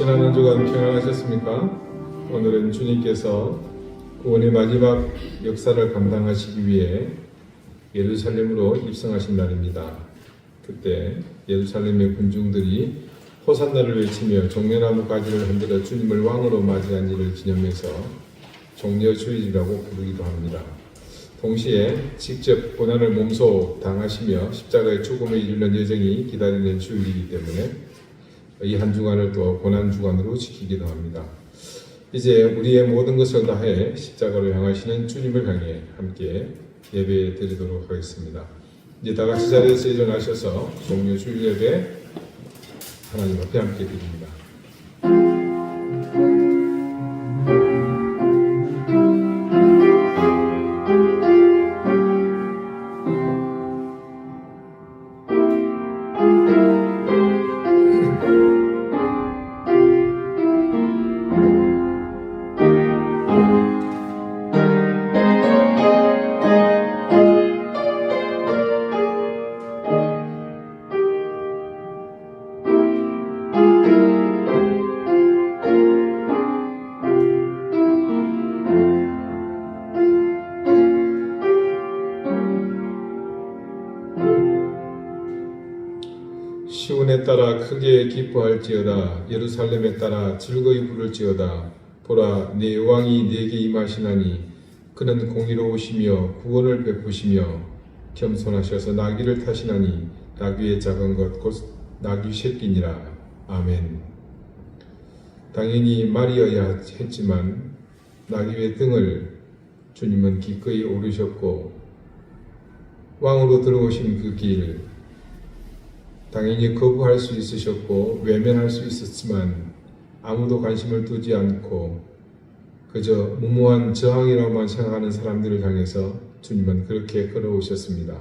지난 한 주간 평안하셨습니까? 오늘은 주님께서 구원의 마지막 역사를 감당하시기 위해 예루살렘으로 입성하신 날입니다. 그때 예루살렘의 군중들이 호산나를 외치며 종려나무 가지를 흔들어 주님을 왕으로 맞이한 일을 기념해서 종려주일이라고 부르기도 합니다. 동시에 직접 고난을 몸소 당하시며 십자가의 죽음에 이르는 여정이 기다리는 주일이기 때문에 이 한 주간을 또 고난주간으로 지키기도 합니다. 이제 우리의 모든 것을 다해 십자가로 향하시는 주님을 향해 함께 예배 드리도록 하겠습니다. 이제 다 같이 자리에서 일어나셔서 종려주일 예배 하나님 앞에 함께 드립니다. 시온에 따라 크게 기뻐할지어다. 예루살렘에 따라 즐거이 부를지어다. 보라, 내 왕이 내게 임하시나니 그는 공의로우시며 구원을 베푸시며 겸손하셔서 나귀를 타시나니 나귀의 작은 것 곧 나귀 새끼니라. 아멘. 당연히 말이어야 했지만 나귀의 등을 주님은 기꺼이 오르셨고 왕으로 들어오신 그 길 당연히 거부할 수 있으셨고 외면할 수 있었지만 아무도 관심을 두지 않고 그저 무모한 저항이라고만 생각하는 사람들을 향해서 주님은 그렇게 걸어오셨습니다.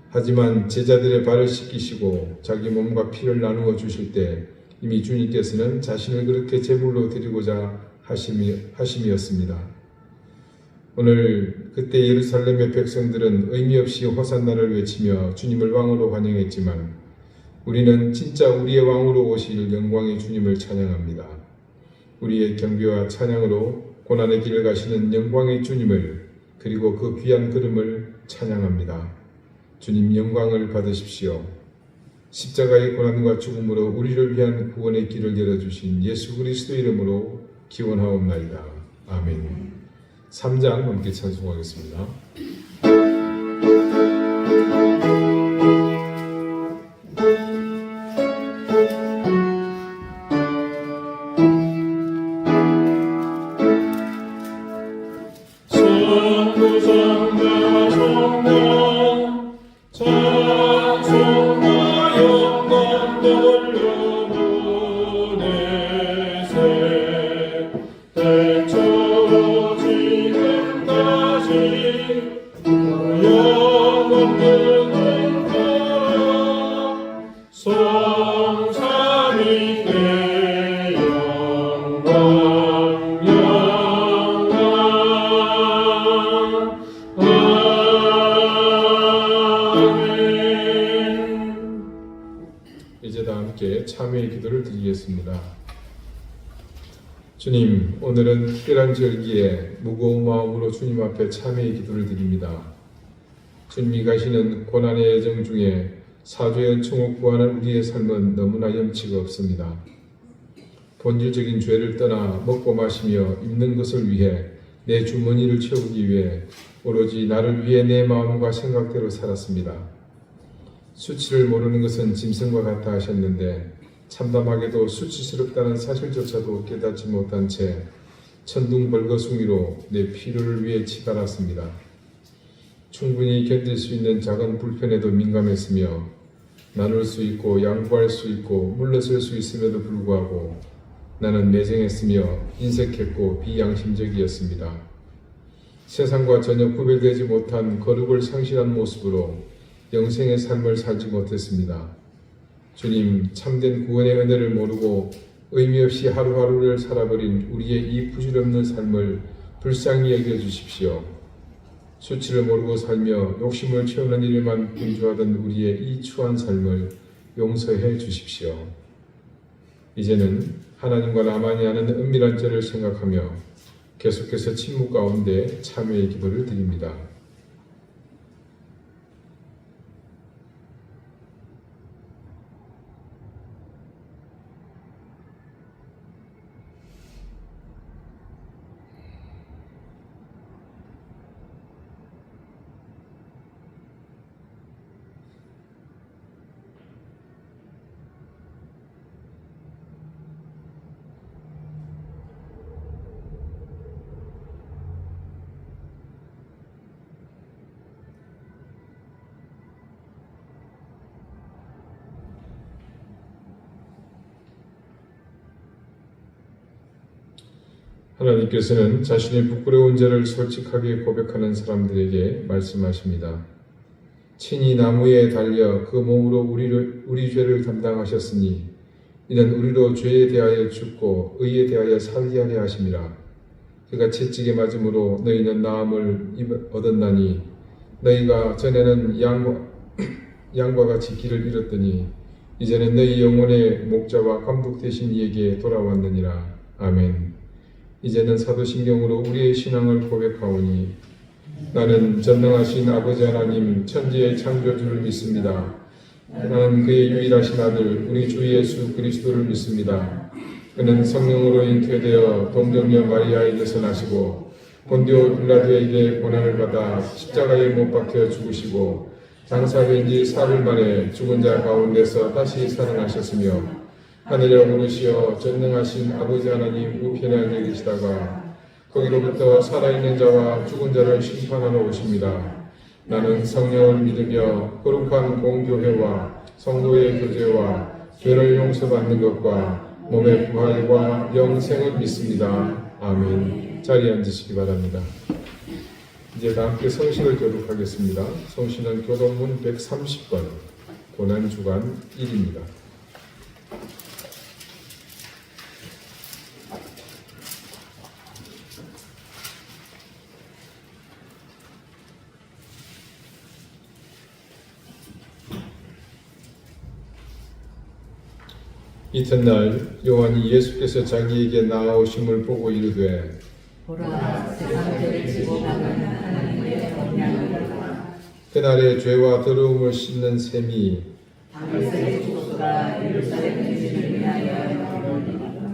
하지만 제자들의 발을 씻기시고 자기 몸과 피를 나누어 주실 때 이미 주님께서는 자신을 그렇게 제물로 드리고자 하심이었습니다. 오늘 그때 예루살렘의 백성들은 의미 없이 호산나를 외치며 주님을 왕으로 환영했지만 우리는 진짜 우리의 왕으로 오실 영광의 주님을 찬양합니다. 우리의 경배와 찬양으로 고난의 길을 가시는 영광의 주님을 그리고 그 귀한 걸음을 찬양합니다. 주님 영광을 받으십시오. 십자가의 고난과 죽음으로 우리를 위한 구원의 길을 열어주신 예수 그리스도 이름으로 기원하옵나이다. 아멘. 3장 함께 찬송하겠습니다. 이제 다 함께 참회의 기도를 드리겠습니다. 주님, 오늘은 특별한 절기에 무거운 마음으로 주님 앞에 참회의 기도를 드립니다. 주님이 가시는 고난의 여정 중에 사죄의 은총을 구하는 우리의 삶은 너무나 염치가 없습니다. 본질적인 죄를 떠나 먹고 마시며 입는 것을 위해 내 주머니를 채우기 위해 오로지 나를 위해 내 마음과 생각대로 살았습니다. 수치를 모르는 것은 짐승과 같아 하셨는데 참담하게도 수치스럽다는 사실조차도 깨닫지 못한 채 천둥벌거숭이로 내 필요를 위해 치달았습니다. 충분히 견딜 수 있는 작은 불편에도 민감했으며 나눌 수 있고 양보할 수 있고 물러설 수 있음에도 불구하고 나는 매정했으며 인색했고 비양심적이었습니다. 세상과 전혀 구별되지 못한 거룩을 상실한 모습으로 영생의 삶을 살지 못했습니다. 주님, 참된 구원의 은혜를 모르고 의미 없이 하루하루를 살아버린 우리의 이 부질없는 삶을 불쌍히 여겨주십시오. 수치를 모르고 살며 욕심을 채우는 일에만 분주하던 우리의 이 추한 삶을 용서해 주십시오. 이제는 하나님과 나만이 하는 은밀한 절을 생각하며 계속해서 침묵 가운데 참회의 기도를 드립니다. 하나님께서는 자신의 부끄러운 죄를 솔직하게 고백하는 사람들에게 말씀하십니다. 친히 나무에 달려 그 몸으로 우리 죄를 담당하셨으니 이는 우리로 죄에 대하여 죽고 의에 대하여 살게 하려 하심이라. 그가 채찍에 맞음으로 너희는 나음을 얻었나니 너희가 전에는 양과 같이 길을 잃었더니 이제는 너희 영혼의 목자와 감독 되신 이에게 돌아왔느니라. 아멘. 이제는 사도신경으로 우리의 신앙을 고백하오니 나는 전능하신 아버지 하나님 천지의 창조주를 믿습니다. 나는 그의 유일하신 아들 우리 주 예수 그리스도를 믿습니다. 그는 성령으로 잉태되어 동정녀 마리아에게서 나시고 본디오 빌라도에게 고난을 받아 십자가에 못 박혀 죽으시고 장사된 지 사흘 만에 죽은 자 가운데서 다시 살아나셨으며 하늘에 오르시어 전능하신 아버지 하나님 우편에 앉아 계시다가 거기로부터 살아있는 자와 죽은 자를 심판하러 오십니다. 나는 성령을 믿으며 거룩한 공교회와 성도의 교제와 죄를 용서받는 것과 몸의 부활과 영생을 믿습니다. 아멘. 자리에 앉으시기 바랍니다. 이제 다 함께 성신을 교독하겠습니다. 성신은 교독문 130번 고난주간 1입니다. 이튿날 요한이 예수께서 자기에게 나아오심을 보고 이르되 보라 세상을 지고 가는 하나님의 언약이로다. 그날의 죄와 더러움을 씻는 셈이 다윗의 족속아 예루살렘 주를 위하여 부르리라.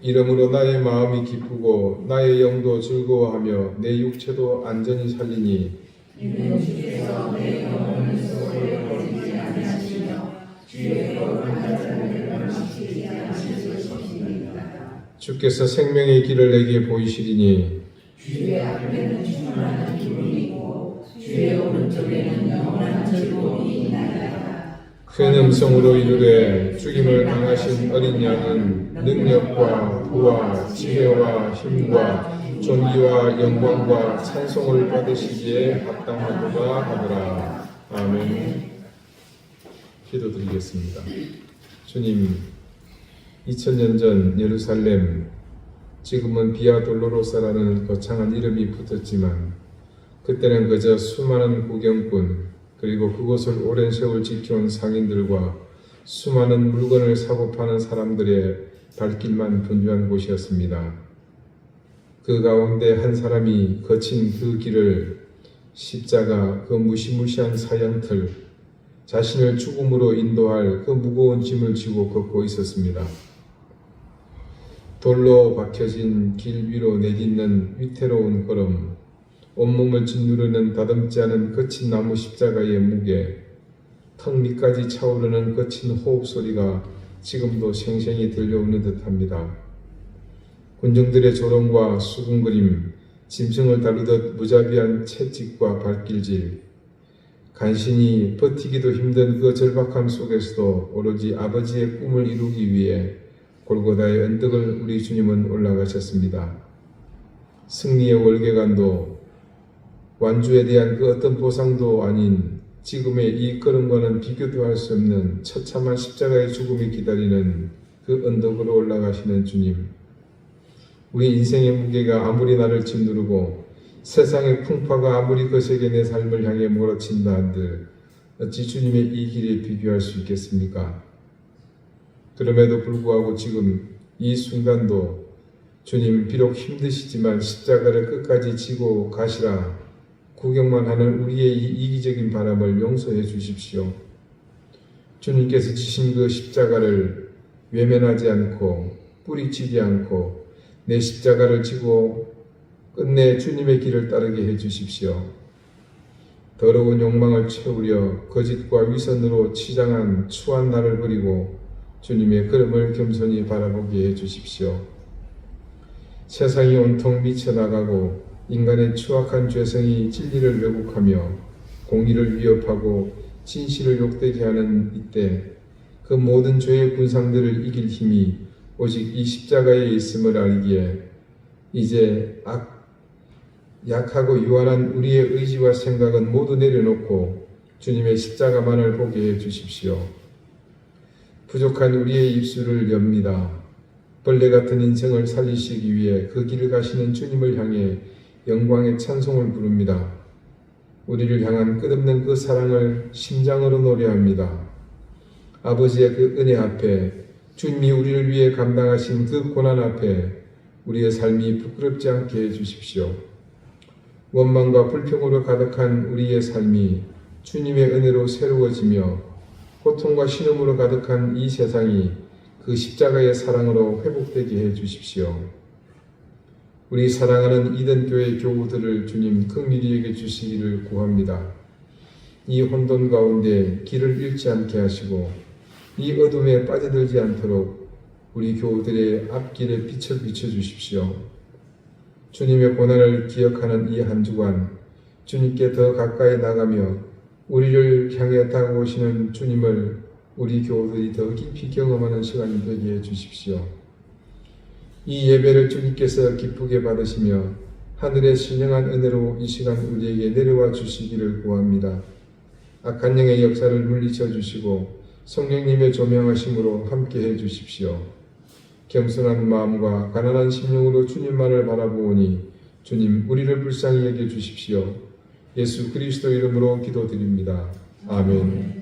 이러므로 나의 마음이 기쁘고 나의 영도 즐거워하며 내 육체도 안전히 살리니 이는 주께서 내 영혼을 소홀히 버리지 아니하시며 주의 거룩한 자를 멸망시키지 않으실 것입니다. 주께서 생명의 길을 내게 보이시리니 주의 앞에는 충만한 기쁨이 있고 주의 오른쪽에는 영원한 즐거움이 있나이다. 큰 음성으로 이르되 죽임을 당하신 어린 양은 능력과 부와 지혜와 힘과 존귀와 영광과 찬송을 받으시기에 합당하도다 하더라. 아멘. 기도드리겠습니다. 주님, 2000년 전 예루살렘, 지금은 비아 돌로로사라는 거창한 이름이 붙었지만 그때는 그저 수많은 구경꾼 그리고 그곳을 오랜 세월 지켜온 상인들과 수많은 물건을 사고 파는 사람들의 발길만 분주한 곳이었습니다. 그 가운데 한 사람이 거친 그 길을 십자가, 그 무시무시한 사형틀, 자신을 죽음으로 인도할 그 무거운 짐을 지고 걷고 있었습니다. 돌로 박혀진 길 위로 내딛는 위태로운 걸음, 온몸을 짓누르는 다듬지 않은 거친 나무 십자가의 무게, 턱 밑까지 차오르는 거친 호흡 소리가 지금도 생생히 들려오는 듯합니다. 군중들의 조롱과 수군거림, 짐승을 다루듯 무자비한 채찍과 발길질, 간신히 버티기도 힘든 그 절박함 속에서도 오로지 아버지의 꿈을 이루기 위해 골고다의 언덕을 우리 주님은 올라가셨습니다. 승리의 월계관도 완주에 대한 그 어떤 보상도 아닌 지금의 이 걸음과는 비교도 할 수 없는 처참한 십자가의 죽음이 기다리는 그 언덕으로 올라가시는 주님. 우리 인생의 무게가 아무리 나를 짓누르고 세상의 풍파가 아무리 거세게 내 삶을 향해 몰아친다 한들 어찌 주님의 이 길에 비교할 수 있겠습니까? 그럼에도 불구하고 지금 이 순간도 주님 비록 힘드시지만 십자가를 끝까지 지고 가시라 구경만 하는 우리의 이 이기적인 바람을 용서해 주십시오. 주님께서 지신 그 십자가를 외면하지 않고 뿌리치지 않고 내 십자가를 지고 끝내 주님의 길을 따르게 해 주십시오. 더러운 욕망을 채우려 거짓과 위선으로 치장한 추한 나를 버리고 주님의 걸음을 겸손히 바라보게 해 주십시오. 세상이 온통 미쳐나가고 인간의 추악한 죄성이 진리를 왜곡하며 공의를 위협하고 진실을 욕되게 하는 이때 그 모든 죄의 군상들을 이길 힘이 오직 이 십자가에 있음을 알기에 이제 약하고 유한한 우리의 의지와 생각은 모두 내려놓고 주님의 십자가만을 보게 해 주십시오. 부족한 우리의 입술을 엽니다. 벌레 같은 인생을 살리시기 위해 그 길을 가시는 주님을 향해 영광의 찬송을 부릅니다. 우리를 향한 끝없는 그 사랑을 심장으로 노래합니다. 아버지의 그 은혜 앞에 주님이 우리를 위해 감당하신 그 고난 앞에 우리의 삶이 부끄럽지 않게 해주십시오. 원망과 불평으로 가득한 우리의 삶이 주님의 은혜로 새로워지며 고통과 신음으로 가득한 이 세상이 그 십자가의 사랑으로 회복되게 해주십시오. 우리 사랑하는 이든교회 교우들을 주님 긍휼히 여겨주시기를 구합니다. 이 혼돈 가운데 길을 잃지 않게 하시고 이 어둠에 빠져들지 않도록 우리 교우들의 앞길에 빛을 비춰주십시오. 주님의 고난을 기억하는 이 한 주간 주님께 더 가까이 나가며 우리를 향해 다가오시는 주님을 우리 교우들이 더 깊이 경험하는 시간이 되게 해주십시오. 이 예배를 주님께서 기쁘게 받으시며 하늘의 신령한 은혜로 이 시간 우리에게 내려와 주시기를 구합니다. 악한 영의 역사를 물리쳐 주시고 성령님의 조명하심으로 함께 해 주십시오. 겸손한 마음과 가난한 심령으로 주님만을 바라보오니 주님 우리를 불쌍히 여겨 주십시오. 예수 그리스도 이름으로 기도드립니다. 아멘.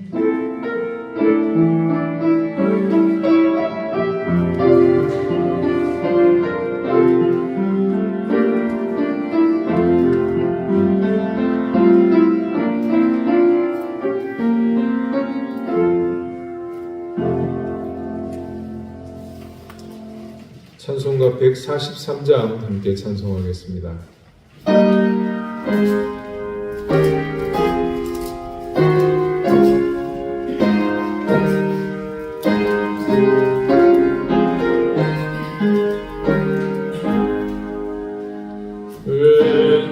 찬송가 143장 함께 찬송하겠습니다. 흘리도다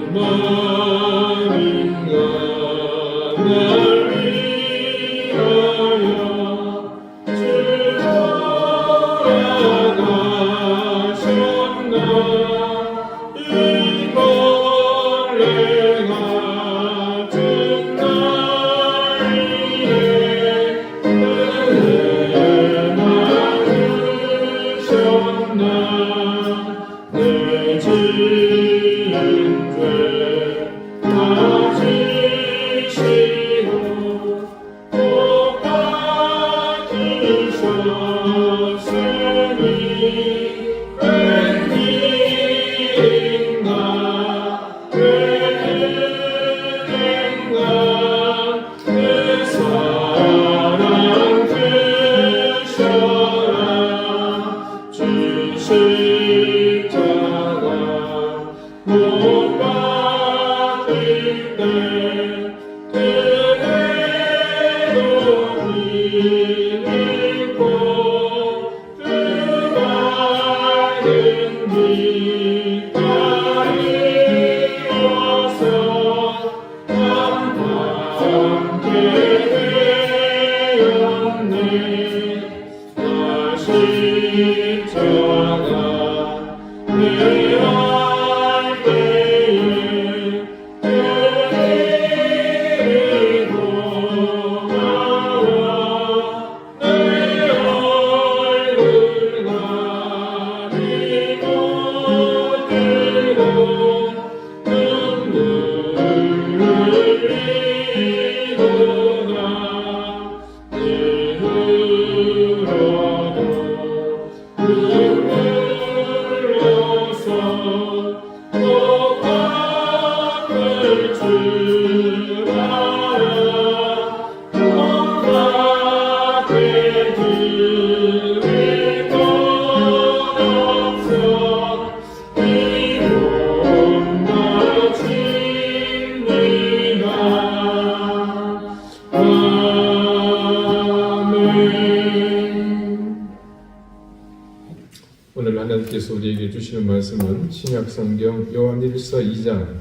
오늘 하나님께서 우리에게 주시는 말씀은 신약성경 요한일서 2장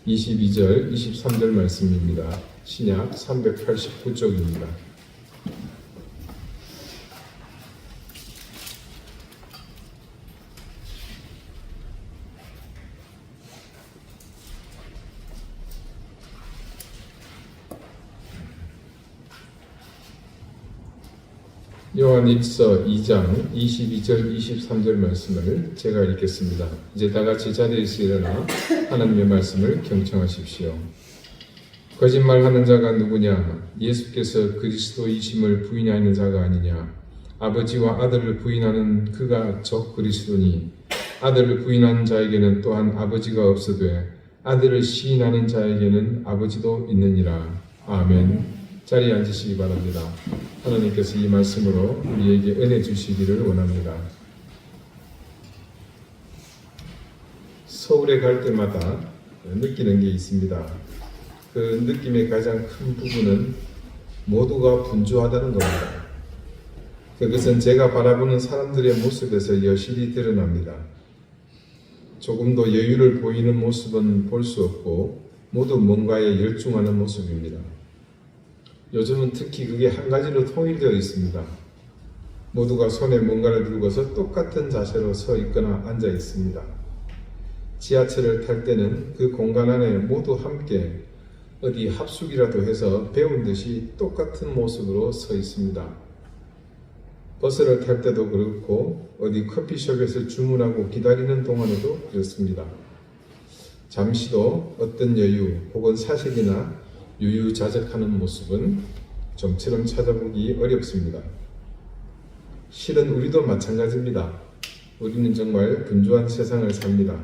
22절 23절 말씀입니다. 신약 389쪽입니다. 요한일서 2장 22절 23절 말씀을 제가 읽겠습니다. 이제 다 같이 자리에서 일어나 하나님의 말씀을 경청하십시오. 거짓말하는 자가 누구냐? 예수께서 그리스도이심을 부인하는 자가 아니냐? 아버지와 아들을 부인하는 그가 저 그리스도니 아들을 부인하는 자에게는 또한 아버지가 없으되 아들을 시인하는 자에게는 아버지도 있느니라. 아멘. 자리에 앉으시기 바랍니다. 하나님께서 이 말씀으로 우리에게 은혜 주시기를 원합니다. 서울에 갈 때마다 느끼는 게 있습니다. 그 느낌의 가장 큰 부분은 모두가 분주하다는 겁니다. 그것은 제가 바라보는 사람들의 모습에서 여실히 드러납니다. 조금 더 여유를 보이는 모습은 볼 수 없고 모두 뭔가에 열중하는 모습입니다. 요즘은 특히 그게 한 가지로 통일되어 있습니다. 모두가 손에 뭔가를 들고서 똑같은 자세로 서 있거나 앉아 있습니다. 지하철을 탈 때는 그 공간 안에 모두 함께 어디 합숙이라도 해서 배운 듯이 똑같은 모습으로 서 있습니다. 버스를 탈 때도 그렇고 어디 커피숍에서 주문하고 기다리는 동안에도 그렇습니다. 잠시도 어떤 여유 혹은 사색이나 유유자적하는 모습은 좀처럼 찾아보기 어렵습니다. 실은 우리도 마찬가지입니다. 우리는 정말 분주한 세상을 삽니다.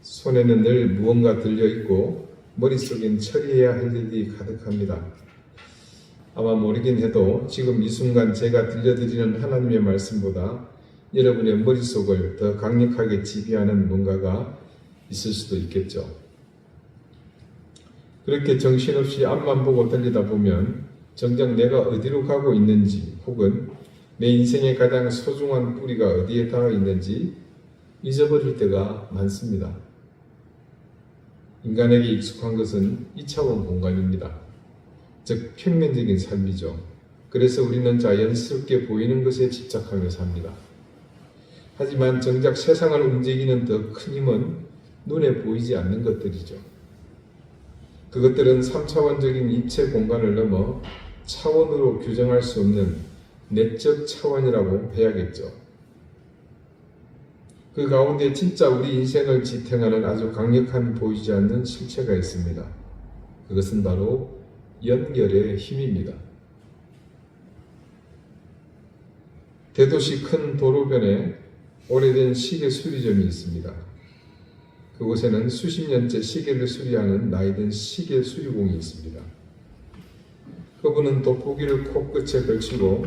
손에는 늘 무언가 들려있고 머릿속엔 처리해야 할 일이 가득합니다. 아마 모르긴 해도 지금 이 순간 제가 들려드리는 하나님의 말씀보다 여러분의 머릿속을 더 강력하게 지배하는 뭔가가 있을 수도 있겠죠. 그렇게 정신없이 앞만 보고 달리다 보면 정작 내가 어디로 가고 있는지 혹은 내 인생의 가장 소중한 뿌리가 어디에 닿아 있는지 잊어버릴 때가 많습니다. 인간에게 익숙한 것은 2차원 공간입니다. 즉 평면적인 삶이죠. 그래서 우리는 자연스럽게 보이는 것에 집착하며 삽니다. 하지만 정작 세상을 움직이는 더 큰 힘은 눈에 보이지 않는 것들이죠. 그것들은 3차원적인 입체 공간을 넘어 차원으로 규정할 수 없는 내적 차원이라고 해야겠죠. 그 가운데 진짜 우리 인생을 지탱하는 아주 강력한 보이지 않는 실체가 있습니다. 그것은 바로 연결의 힘입니다. 대도시 큰 도로변에 오래된 시계 수리점이 있습니다. 그곳에는 수십 년째 시계를 수리하는 나이든 시계 수리공이 있습니다. 그분은 돋보기를 코끝에 걸치고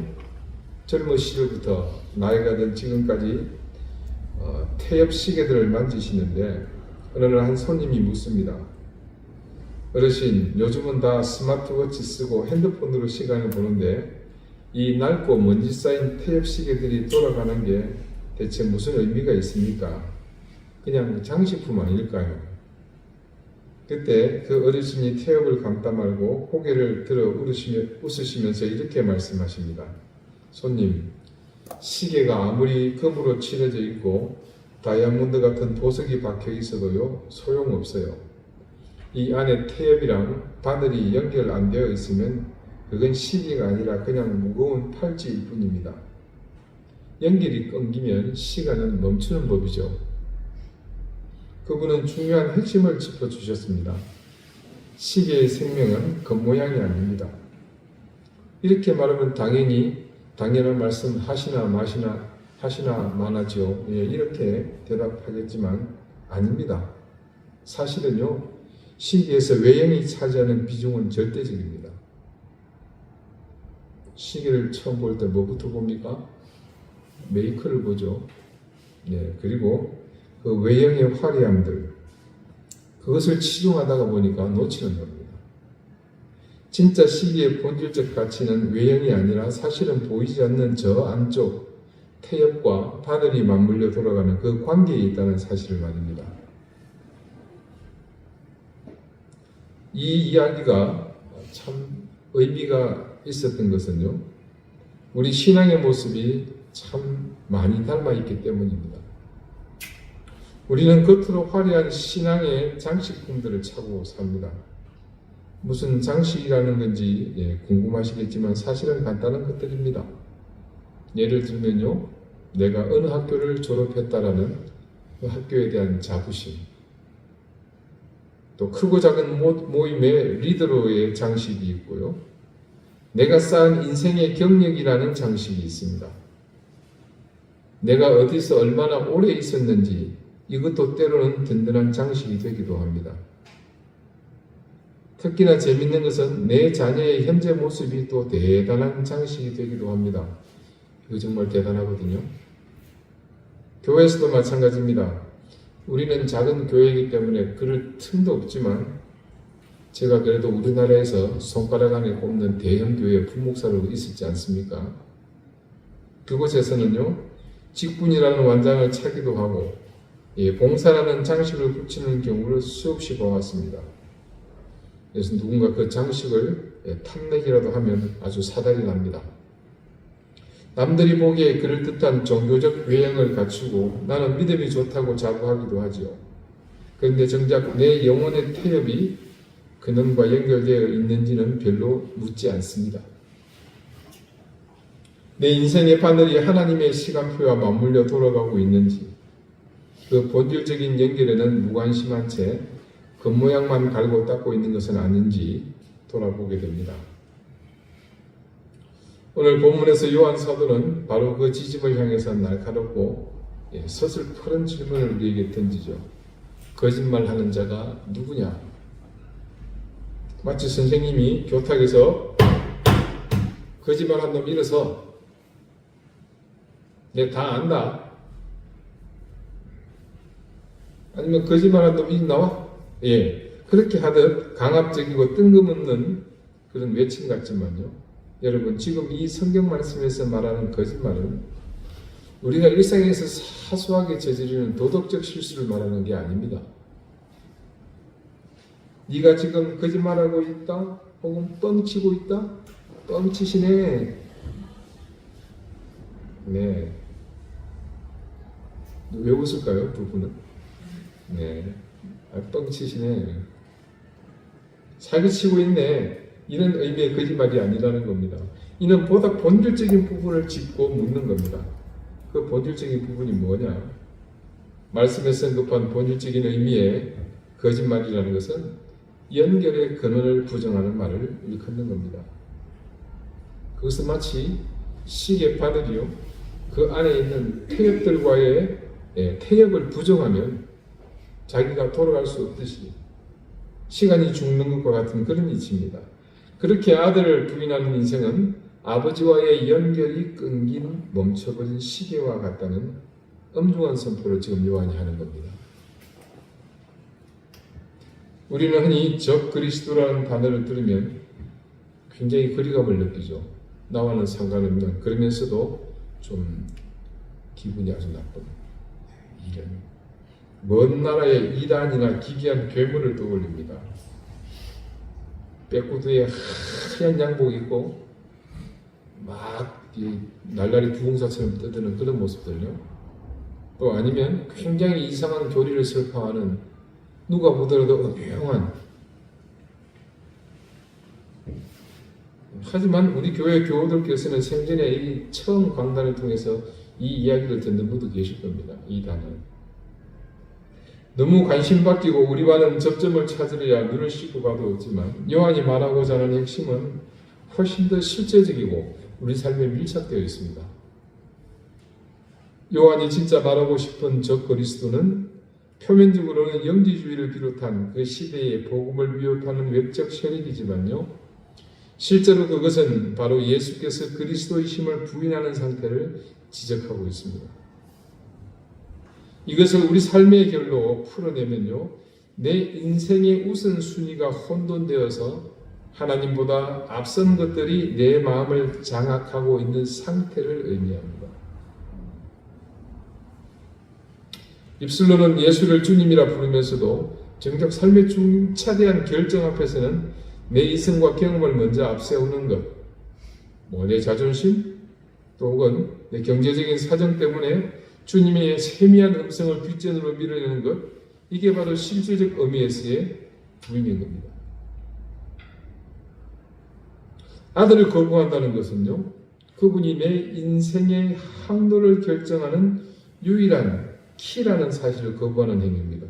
젊으시절부터 나이가 든 지금까지 태엽 시계들을 만지시는데 어느 날 한 손님이 묻습니다. 어르신, 요즘은 다 스마트워치 쓰고 핸드폰으로 시간을 보는데 이 낡고 먼지 쌓인 태엽 시계들이 돌아가는 게 대체 무슨 의미가 있습니까? 그냥 장식품 아닐까요? 그때 그 어르신이 태엽을 감다 말고 고개를 들어 웃으시면서 이렇게 말씀하십니다. 손님, 시계가 아무리 금으로 칠해져 있고 다이아몬드 같은 보석이 박혀 있어도요, 소용없어요. 이 안에 태엽이랑 바늘이 연결 안 되어 있으면 그건 시계가 아니라 그냥 무거운 팔찌일 뿐입니다. 연결이 끊기면 시간은 멈추는 법이죠. 그분은 중요한 핵심을 짚어주셨습니다. 시계의 생명은 겉모양이 아닙니다. 이렇게 말하면 당연한 말씀 하시나 마시나 하시나 마나지요? 예, 이렇게 대답하겠지만 아닙니다. 사실은요, 시기에서 외형이 차지하는 비중은 절대적입니다. 시계를 처음 볼 때 뭐부터 봅니까? 메이커를 보죠. 네, 그리고 그 외형의 화려함들, 그것을 치중하다가 보니까 놓치는 겁니다. 진짜 시기의 본질적 가치는 외형이 아니라 사실은 보이지 않는 저 안쪽 태엽과 바늘이 맞물려 돌아가는 그 관계에 있다는 사실을 말입니다. 이 이야기가 참 의미가 있었던 것은요, 우리 신앙의 모습이 참 많이 닮아 있기 때문입니다. 우리는 겉으로 화려한 신앙의 장식품들을 차고 삽니다. 무슨 장식이라는 건지 궁금하시겠지만 사실은 간단한 것들입니다. 예를 들면요, 내가 어느 학교를 졸업했다라는 그 학교에 대한 자부심, 또 크고 작은 모임의 리더로의 장식이 있고요, 내가 쌓은 인생의 경력이라는 장식이 있습니다. 내가 어디서 얼마나 오래 있었는지 이것도 때로는 든든한 장식이 되기도 합니다. 특히나 재밌는 것은 내 자녀의 현재 모습이 또 대단한 장식이 되기도 합니다. 이거 정말 대단하거든요. 교회에서도 마찬가지입니다. 우리는 작은 교회이기 때문에 그럴 틈도 없지만 제가 그래도 우리나라에서 손가락 안에 꼽는 대형 교회 부목사로 있었지 않습니까? 그곳에서는요, 직분이라는 완장을 차기도 하고 봉사라는 장식을 붙이는 경우를 수없이 보았습니다. 그래서 누군가 그 장식을 탐내기라도 하면 아주 사달이 납니다. 남들이 보기에 그럴듯한 종교적 외형을 갖추고 나는 믿음이 좋다고 자부하기도 하지요. 그런데 정작 내 영혼의 태엽이 근원과 연결되어 있는지는 별로 묻지 않습니다. 내 인생의 바늘이 하나님의 시간표와 맞물려 돌아가고 있는지, 그 본질적인 연결에는 무관심한 채 겉모양만 갈고 닦고 있는 것은 아닌지 돌아보게 됩니다. 오늘 본문에서 요한 사도는 바로 그 지점을 향해서 날카롭고 서슬퍼런 질문을 우리에게 던지죠. 거짓말하는 자가 누구냐? 마치 선생님이 교탁에서 거짓말한 놈 일어서 내 다 안다. 아니면 거짓말한 놈 일 나와? 그렇게 하듯 강압적이고 뜬금없는 그런 외침 같지만요. 여러분, 지금 이 성경 말씀에서 말하는 거짓말은 우리가 일상에서 사소하게 저지르는 도덕적 실수를 말하는 게 아닙니다. 네가 지금 거짓말하고 있다? 혹은 뻥치고 있다? 뻥치시네. 네. 왜 웃을까요, 부부는? 네. 뻥치시네. 사기치고 있네. 이런 의미의 거짓말이 아니라는 겁니다. 이는 보다 본질적인 부분을 짚고 묻는 겁니다. 그 본질적인 부분이 뭐냐? 말씀에 언급한 본질적인 의미의 거짓말이라는 것은 연결의 근원을 부정하는 말을 일컫는 겁니다. 그것은 마치 시계 바늘이요, 그 안에 있는 태엽들과의 태엽을 부정하면 자기가 돌아갈 수 없듯이 시간이 죽는 것과 같은 그런 이치입니다. 그렇게 아들을 부인하는 인생은 아버지와의 연결이 끊긴 멈춰버린 시계와 같다는 엄중한 선포를 지금 요한이 하는 겁니다. 우리는 흔히 적 그리스도라는 단어를 들으면 굉장히 거리감을 느끼죠. 나와는 상관없는, 그러면서도 좀 기분이 아주 나쁜, 이런 먼 나라의 이단이나 기괴한 괴물을 떠올립니다. 빼구두에 하얀 양복 입고 막 날라리 부흥사처럼 떠드는 그런 모습들요. 또 아니면 굉장히 이상한 교리를 설파하는, 누가 보더라도 음흉한, 하지만 우리 교회 교우들께서는 생전에 이 처음 강단을 통해서 이 이야기를 듣는 분도 계실 겁니다. 이 단어. 너무 관심 바뀌고 우리와는 접점을 찾으려야 눈을 씻고 가도 없지만 요한이 말하고자 하는 핵심은 훨씬 더 실제적이고 우리 삶에 밀착되어 있습니다. 요한이 진짜 말하고 싶은 저 그리스도는 표면적으로는 영지주의를 비롯한 그 시대의 복음을 위협하는 외적 세력이지만요, 실제로 그것은 바로 예수께서 그리스도이심을 부인하는 상태를 지적하고 있습니다. 이것을 우리 삶의 결로 풀어내면요, 내 인생의 우선순위가 혼돈되어서 하나님보다 앞선 것들이 내 마음을 장악하고 있는 상태를 의미합니다. 입술로는 예수를 주님이라 부르면서도 정작 삶의 중차대한 결정 앞에서는 내 이성과 경험을 먼저 앞세우는 것, 내 자존심, 또 혹은 내 경제적인 사정 때문에 주님의 세미한 음성을 뒷전으로 밀어내는 것, 이게 바로 실질적 의미에서의 부인인 겁니다. 아들을 거부한다는 것은요, 그분이 내 인생의 항로를 결정하는 유일한 키라는 사실을 거부하는 행위입니다.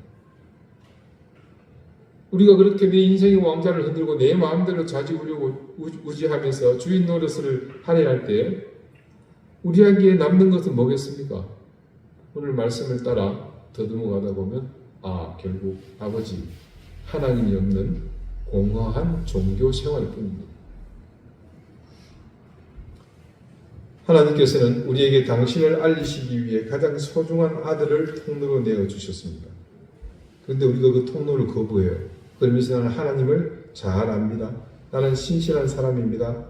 우리가 그렇게 내 인생의 왕좌를 흔들고 내 마음대로 좌지우지하면서 주인 노릇을 할애할 때 우리에게 남는 것은 뭐겠습니까? 오늘 말씀을 따라 더듬어 가다 보면 결국 아버지 하나님이 없는 공허한 종교 생활뿐입니다. 하나님께서는 우리에게 당신을 알리시기 위해 가장 소중한 아들을 통로로 내어주셨습니다. 그런데 우리가 그 통로를 거부해요. 그러면서 나는 하나님을 잘 압니다. 나는 신실한 사람입니다.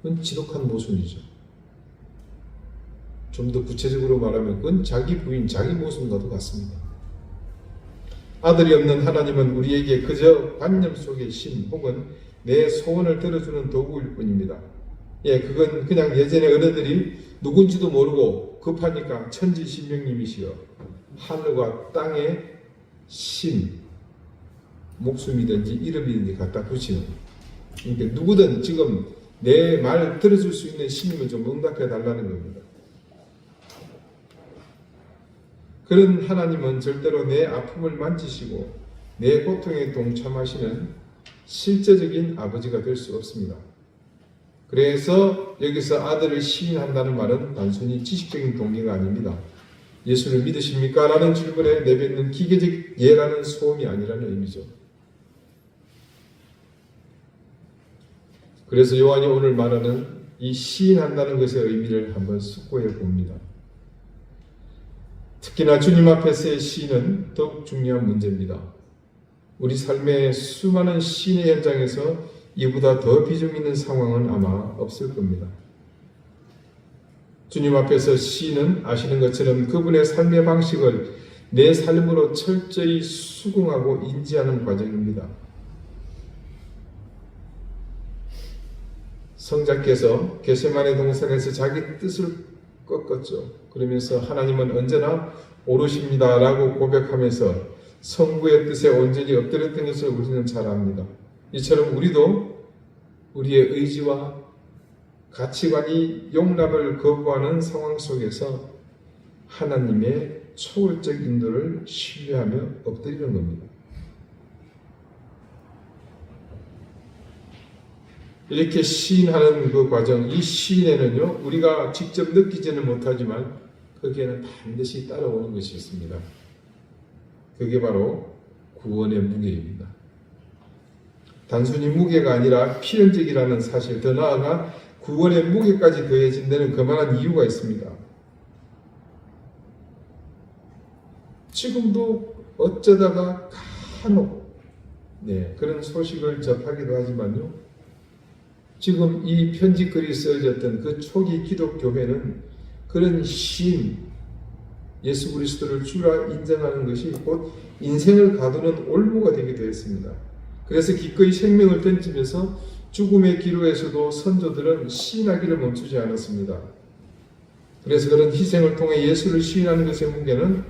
그건 지독한 모순이죠. 좀 더 구체적으로 말하면 그건 자기 부인, 자기 모순과도 같습니다. 아들이 없는 하나님은 우리에게 그저 관념 속의 신 혹은 내 소원을 들어주는 도구일 뿐입니다. 그건 그냥 예전에 어른들이 누군지도 모르고 급하니까 천지신명님이시여 하늘과 땅의 신, 목숨이든지 이름이든지 갖다 붙이는, 그러니까 누구든 지금 내 말 들어줄 수 있는 신임을 좀 응답해 달라는 겁니다. 그런 하나님은 절대로 내 아픔을 만지시고 내 고통에 동참하시는 실제적인 아버지가 될 수 없습니다. 그래서 여기서 아들을 시인한다는 말은 단순히 지식적인 동기가 아닙니다. 예수를 믿으십니까? 라는 질문에 내뱉는 기계적 예라는 소음이 아니라는 의미죠. 그래서 요한이 오늘 말하는 이 시인한다는 것의 의미를 한번 숙고해 봅니다. 특히나 주님 앞에서의 시인은 더욱 중요한 문제입니다. 우리 삶의 수많은 시인의 현장에서 이보다 더 비중 있는 상황은 아마 없을 겁니다. 주님 앞에서 시인은 아시는 것처럼 그분의 삶의 방식을 내 삶으로 철저히 수긍하고 인지하는 과정입니다. 성자께서 겟세마네 동산에서 자기 뜻을 꺾었죠. 그러면서 하나님은 언제나 옳으십니다 라고 고백하면서 성부의 뜻에 온전히 엎드렸던 것을 우리는 잘 압니다. 이처럼 우리도 우리의 의지와 가치관이 용납을 거부하는 상황 속에서 하나님의 초월적 인도를 신뢰하며 엎드리는 겁니다. 이렇게 시인하는 그 과정, 이 시인에는요, 우리가 직접 느끼지는 못하지만 거기에는 반드시 따라오는 것이 있습니다. 그게 바로 구원의 무게입니다. 단순히 무게가 아니라 필연적이라는 사실, 더 나아가 구원의 무게까지 더해진 데는 그만한 이유가 있습니다. 지금도 어쩌다가 간혹 그런 소식을 접하기도 하지만요, 지금 이 편지글이 쓰여졌던 그 초기 기독교회는 그런 신, 예수 그리스도를 주라 인정하는 것이 곧 인생을 가두는 올무가 되기도 했습니다. 그래서 기꺼이 생명을 던지면서 죽음의 기로에서도 선조들은 시인하기를 멈추지 않았습니다. 그래서 그런 희생을 통해 예수를 시인하는 것의 무게는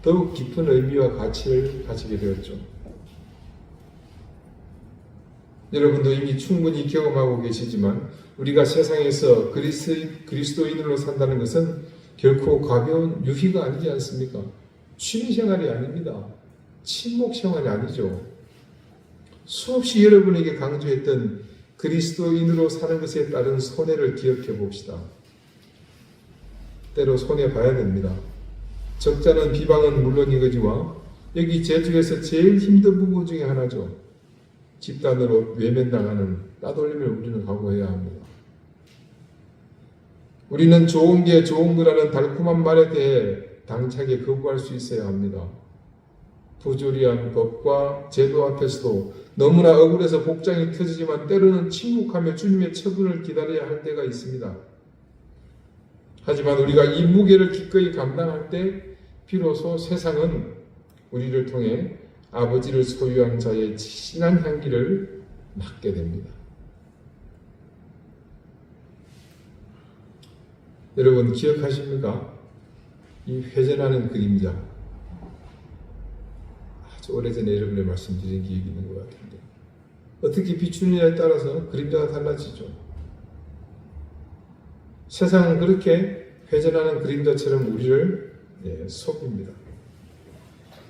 더욱 깊은 의미와 가치를 가지게 되었죠. 여러분도 이미 충분히 경험하고 계시지만 우리가 세상에서 그리스도인으로 산다는 것은 결코 가벼운 유희가 아니지 않습니까? 취미생활이 아닙니다. 친목생활이 아니죠. 수없이 여러분에게 강조했던 그리스도인으로 사는 것에 따른 손해를 기억해 봅시다. 때로 손해봐야 됩니다. 적잖은 비방은 물론이거지와 여기 제주에서 제일 힘든 부분 중에 하나죠. 집단으로 외면당하는 따돌림을 우리는 각오해야 합니다. 우리는 좋은 게 좋은 거라는 달콤한 말에 대해 당차게 거부할 수 있어야 합니다. 부조리한 법과 제도 앞에서도 너무나 억울해서 복장이 터지지만 때로는 침묵하며 주님의 처분을 기다려야 할 때가 있습니다. 하지만 우리가 이 무게를 기꺼이 감당할 때 비로소 세상은 우리를 통해 아버지를 소유한 자의 진한 향기를 맡게 됩니다. 여러분 기억하십니까? 이 회전하는 그림자. 아주 오래전에 여러분의 말씀드린 기억이 있는 것 같은데 어떻게 비추느냐에 따라서 그림자가 달라지죠. 세상은 그렇게 회전하는 그림자처럼 우리를 속입니다.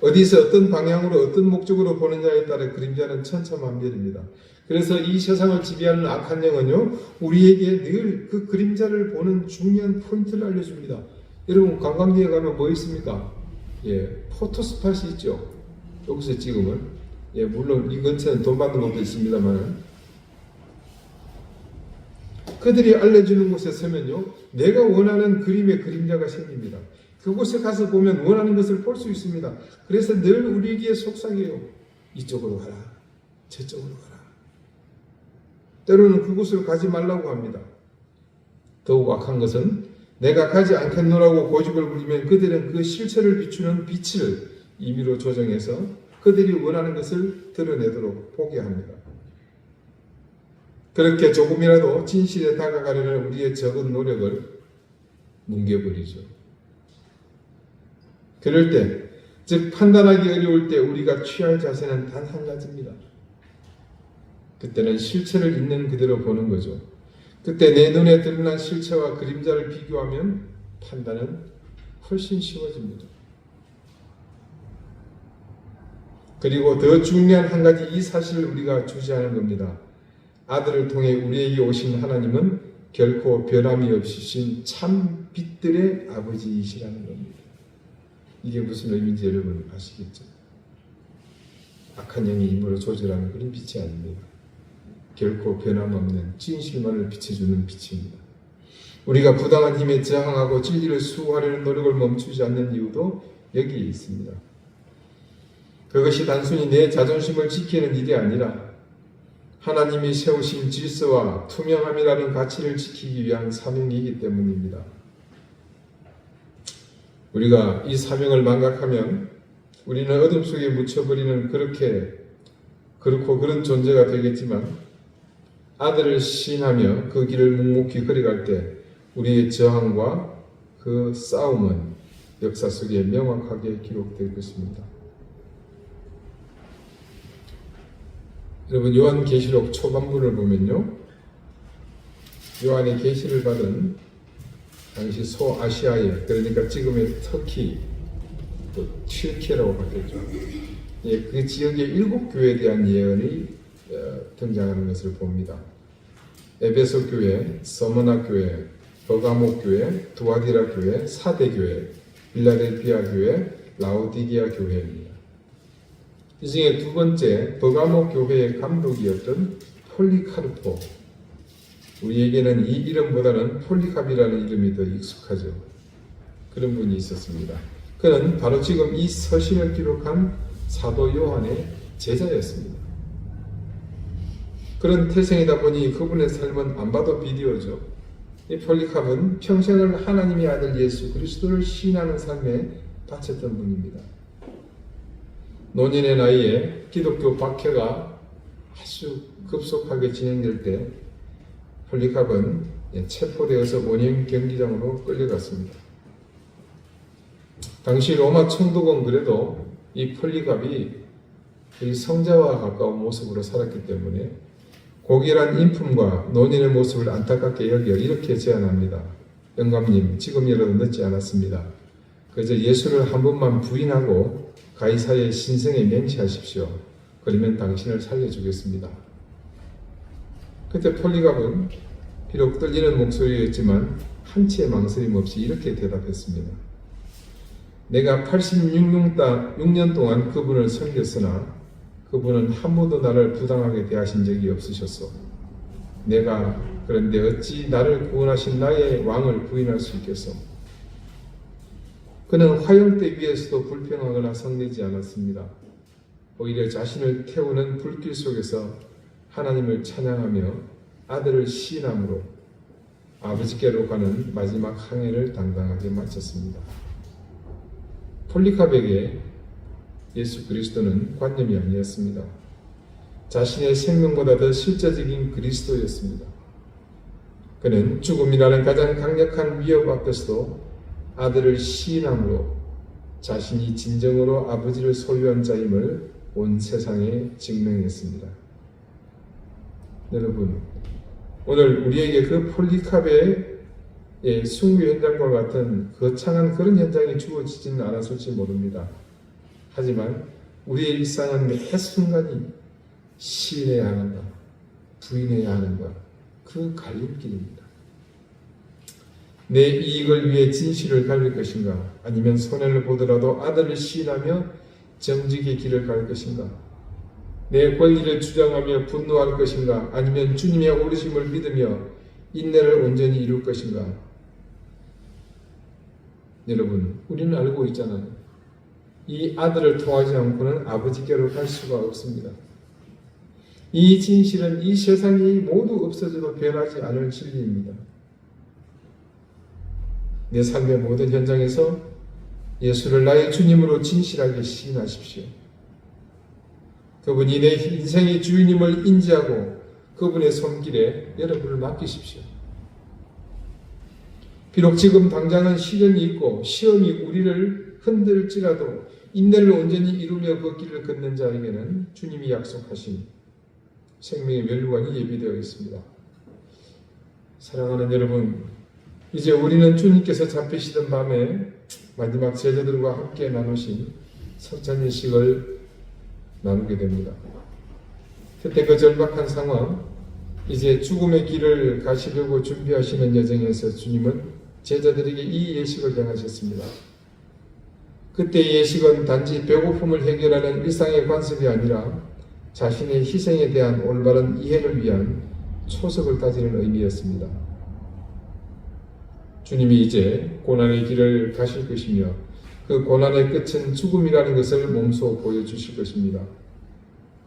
어디서 어떤 방향으로 어떤 목적으로 보느냐에 따라 그림자는 천차만별입니다. 그래서 이 세상을 지배하는 악한 영은요 우리에게 늘 그 그림자를 보는 중요한 포인트를 알려줍니다. 여러분 관광지에 가면 뭐 있습니까? 포토스팟이 있죠. 여기서 찍으면 물론 이 근처는 돈 받는 것도 있습니다만 그들이 알려주는 곳에 서면요 내가 원하는 그림의 그림자가 생깁니다. 그곳에 가서 보면 원하는 것을 볼 수 있습니다. 그래서 늘 우리에게 속삭여요. 이쪽으로 가라. 저쪽으로 가라. 때로는 그곳으로 가지 말라고 합니다. 더욱 악한 것은 내가 가지 않겠노라고 고집을 부리면 그들은 그 실체를 비추는 빛을 임의로 조정해서 그들이 원하는 것을 드러내도록 보게 합니다. 그렇게 조금이라도 진실에 다가가려는 우리의 적은 노력을 뭉개버리죠. 그럴 때, 즉 판단하기 어려울 때 우리가 취할 자세는 단 한 가지입니다. 그때는 실체를 있는 그대로 보는 거죠. 그때 내 눈에 드러난 실체와 그림자를 비교하면 판단은 훨씬 쉬워집니다. 그리고 더 중요한 한 가지 이 사실을 우리가 주시하는 겁니다. 아들을 통해 우리에게 오신 하나님은 결코 변함이 없으신 참 빛들의 아버지이시라는 겁니다. 이게 무슨 의미인지 여러분 아시겠죠? 악한 영이 힘으로 조절하는 그런 빛이 아닙니다. 결코 변함없는 진실만을 비춰주는 빛입니다. 우리가 부당한 힘에 저항하고 진리를 수호하려는 노력을 멈추지 않는 이유도 여기에 있습니다. 그것이 단순히 내 자존심을 지키는 일이 아니라 하나님이 세우신 질서와 투명함이라는 가치를 지키기 위한 사명이기 때문입니다. 우리가 이 사명을 망각하면 우리는 어둠 속에 묻혀버리는 그렇고 그런 존재가 되겠지만 아들을 시인하며 그 길을 묵묵히 걸어갈 때 우리의 저항과 그 싸움은 역사 속에 명확하게 기록될 것입니다. 여러분 요한계시록 초반부를 보면요. 요한의 계시를 받은 당시 소아시아에 그러니까 지금의 터키, 또 튀르키예라고 바뀌었죠. 그 지역의 7교회에 대한 예언이 등장하는 것을 봅니다. 에베소 교회, 서머나 교회, 버가모 교회, 두아디라 교회, 사대 교회, 빌라델피아 교회, 라오디게아 교회입니다. 이 중에 두 번째 버가모 교회의 감독이었던 폴리카르포. 우리에게는 이 이름보다는 폴리캅이라는 이름이 더 익숙하죠. 그런 분이 있었습니다. 그는 바로 지금 이 서신을 기록한 사도 요한의 제자였습니다. 그런 태생이다 보니 그분의 삶은 안 봐도 비디오죠. 이 폴리캅은 평생을 하나님의 아들 예수 그리스도를 시인하는 삶에 바쳤던 분입니다. 노년의 나이에 기독교 박해가 아주 급속하게 진행될 때 폴리캅은 체포되어서 원형 경기장으로 끌려갔습니다. 당시 로마 총독은 그래도 이 폴리캅이 성자와 가까운 모습으로 살았기 때문에 고결한 인품과 노년의 모습을 안타깝게 여겨 이렇게 제안합니다. 영감님, 지금이라도 늦지 않았습니다. 그저 예수를 한 번만 부인하고 가이사의 신성에 맹세하십시오. 그러면 당신을 살려주겠습니다. 그때 폴리캅은 비록 떨리는 목소리였지만 한치의 망설임 없이 이렇게 대답했습니다. 내가 86년 동안 그분을 섬겼으나 그분은 한 번도 나를 부당하게 대하신 적이 없으셨소. 내가 그런데 어찌 나를 구원하신 나의 왕을 부인할 수 있겠소? 그는 화염대 위에서도 불평하거나 성내지 않았습니다. 오히려 자신을 태우는 불길 속에서 하나님을 찬양하며 아들을 시인함으로 아버지께로 가는 마지막 항해를 당당하게 마쳤습니다. 폴리카백에 예수 그리스도는 관념이 아니었습니다. 자신의 생명보다 더 실제적인 그리스도였습니다. 그는 죽음이라는 가장 강력한 위협 앞에서도 아들을 시인함으로 자신이 진정으로 아버지를 소유한 자임을 온 세상에 증명했습니다. 여러분, 오늘 우리에게 그 폴리카베의 숭배 현장과 같은 거창한 그런 현장이 주어지지는 않았을지 모릅니다. 하지만 우리의 일상은 매 순간이 시인해야 하는가, 부인해야 하는가, 그 갈림길입니다. 내 이익을 위해 진실을 가릴 것인가, 아니면 손해를 보더라도 아들을 시인하며 정직의 길을 갈 것인가, 내 권리를 주장하며 분노할 것인가, 아니면 주님의 오르심을 믿으며 인내를 온전히 이룰 것인가. 여러분, 우리는 알고 있잖아요. 이 아들을 통하지 않고는 아버지께로 갈 수가 없습니다. 이 진실은 이 세상이 모두 없어져도 변하지 않을 진리입니다. 내 삶의 모든 현장에서 예수를 나의 주님으로 진실하게 시인하십시오. 그분이 내 인생의 주인임을 인지하고 그분의 손길에 여러분을 맡기십시오. 비록 지금 당장은 시련이 있고 시험이 우리를 흔들지라도 인내를 온전히 이루며 그 길을 걷는 자에게는 주님이 약속하신 생명의 멸류관이 예비되어 있습니다. 사랑하는 여러분, 이제 우리는 주님께서 잡히시던 밤에 마지막 제자들과 함께 나누신 성찬예식을 나누게 됩니다. 그때 그 절박한 상황, 이제 죽음의 길을 가시려고 준비하시는 여정에서 주님은 제자들에게 이 예식을 정하셨습니다. 그때 예식은 단지 배고픔을 해결하는 일상의 관습이 아니라 자신의 희생에 대한 올바른 이해를 위한 초석을 따지는 의미였습니다. 주님이 이제 고난의 길을 가실 것이며 그 고난의 끝은 죽음이라는 것을 몸소 보여주실 것입니다.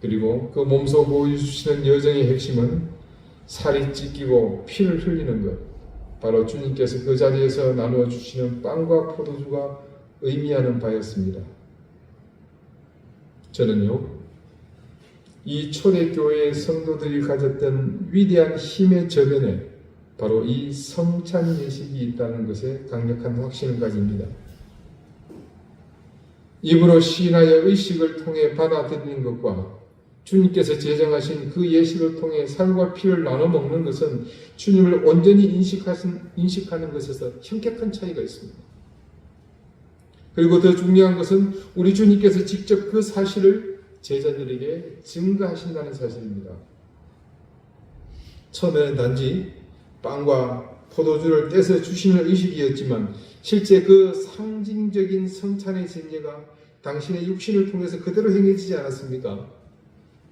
그리고 그 몸소 보여주시는 여정의 핵심은 살이 찢기고 피를 흘리는 것, 바로 주님께서 그 자리에서 나누어 주시는 빵과 포도주가 의미하는 바였습니다. 저는요, 이 초대교회의 성도들이 가졌던 위대한 힘의 저변에 바로 이 성찬 예식이 있다는 것에 강력한 확신을 가집니다. 입으로 시인하여 의식을 통해 받아들이는 것과 주님께서 제정하신 그 예식을 통해 살과 피를 나눠 먹는 것은 주님을 온전히 인식하는 것에서 현격한 차이가 있습니다. 그리고 더 중요한 것은 우리 주님께서 직접 그 사실을 제자들에게 증거하신다는 사실입니다. 처음에는 단지 빵과 포도주를 떼서 주시는 의식이었지만 실제 그 상징적인 성찬의 전례가 당신의 육신을 통해서 그대로 행해지지 않았습니까?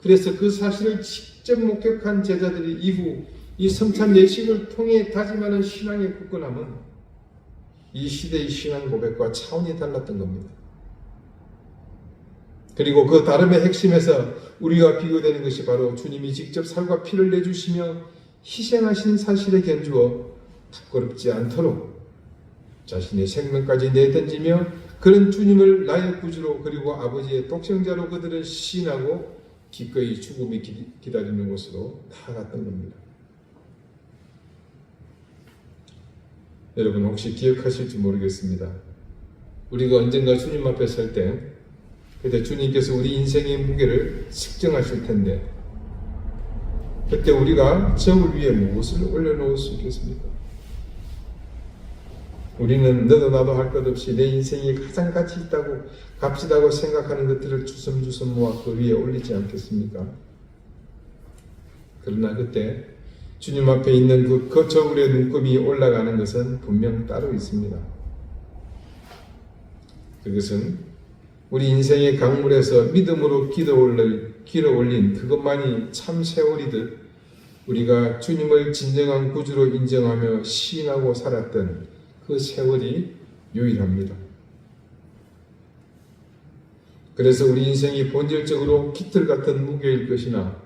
그래서 그 사실을 직접 목격한 제자들이 이후 이 성찬 예식을 통해 다짐하는 신앙의 굳건함은 이 시대의 신앙 고백과 차원이 달랐던 겁니다. 그리고 그 다름의 핵심에서 우리와 비교되는 것이 바로 주님이 직접 살과 피를 내주시며 희생하신 사실에 견주어 부끄럽지 않도록 자신의 생명까지 내던지며 그런 주님을 나의 구주로 그리고 아버지의 독생자로 그들은 시인하고 기꺼이 죽음이 기다리는 곳으로 나아갔던 겁니다. 여러분 혹시 기억하실지 모르겠습니다. 우리가 언젠가 주님 앞에 설 때 그때 주님께서 우리 인생의 무게를 측정하실 텐데 그때 우리가 저울 위에 무엇을 올려놓을 수 있겠습니까? 우리는 너도 나도 할 것 없이 내 인생이 가장 가치 있다고 값지다고 생각하는 것들을 주섬주섬 모아 그 위에 올리지 않겠습니까? 그러나 그때 주님 앞에 있는 그 저울의 눈금이 올라가는 것은 분명 따로 있습니다. 그것은 우리 인생의 강물에서 믿음으로 길어 올린 그것만이 참 세월이듯 우리가 주님을 진정한 구주로 인정하며 시인하고 살았던 그 세월이 유일합니다. 그래서 우리 인생이 본질적으로 깃털 같은 무게일 것이나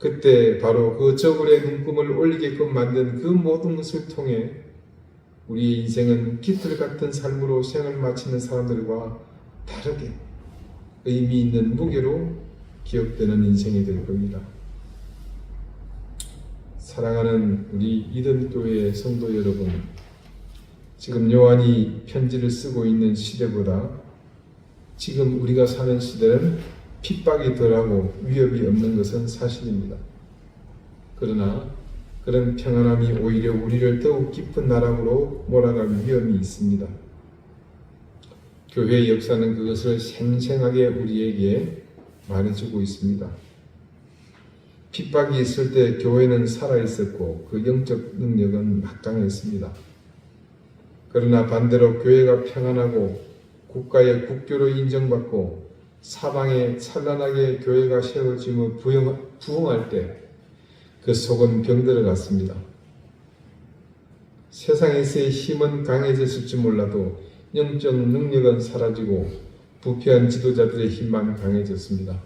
그때 바로 그 저울의 눈금을 올리게끔 만든 그 모든 것을 통해 우리 인생은 깃털 같은 삶으로 생을 마치는 사람들과 다르게 의미 있는 무게로 기억되는 인생이 될 겁니다. 사랑하는 우리 이든교회의 성도 여러분, 지금 요한이 편지를 쓰고 있는 시대보다 지금 우리가 사는 시대는 핍박이 덜하고 위협이 없는 것은 사실입니다. 그러나 그런 평안함이 오히려 우리를 더욱 깊은 나락으로 몰아갈 위험이 있습니다. 교회의 역사는 그것을 생생하게 우리에게 말해주고 있습니다. 핍박이 있을 때 교회는 살아있었고 그 영적 능력은 막강했습니다. 그러나 반대로 교회가 평안하고 국가의 국교로 인정받고 사방에 찬란하게 교회가 세워지며 부흥할 때 그 속은 병들어갔습니다. 세상에서의 힘은 강해졌을지 몰라도 영적 능력은 사라지고 부패한 지도자들의 힘만 강해졌습니다.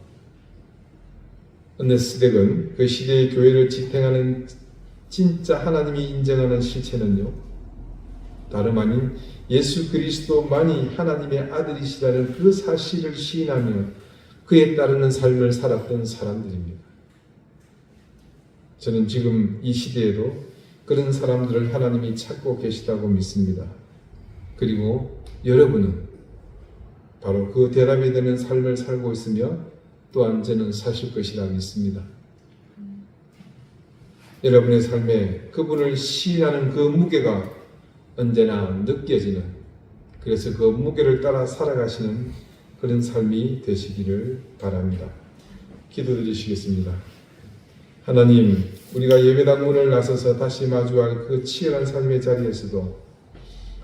어느 시대건 그 시대의 교회를 지탱하는 진짜 하나님이 인정하는 실체는요, 다름 아닌 예수 그리스도만이 하나님의 아들이시라는 그 사실을 시인하며 그에 따르는 삶을 살았던 사람들입니다. 저는 지금 이 시대에도 그런 사람들을 하나님이 찾고 계시다고 믿습니다. 그리고 여러분은 바로 그 대답이 되는 삶을 살고 있으며 또한 저는 사실 것이라 믿습니다. 여러분의 삶에 그분을 시인하는 그 무게가 언제나 느껴지는, 그래서 그 무게를 따라 살아가시는 그런 삶이 되시기를 바랍니다. 기도드리시겠습니다. 하나님, 우리가 예배당 문을 나서서 다시 마주할 그 치열한 삶의 자리에서도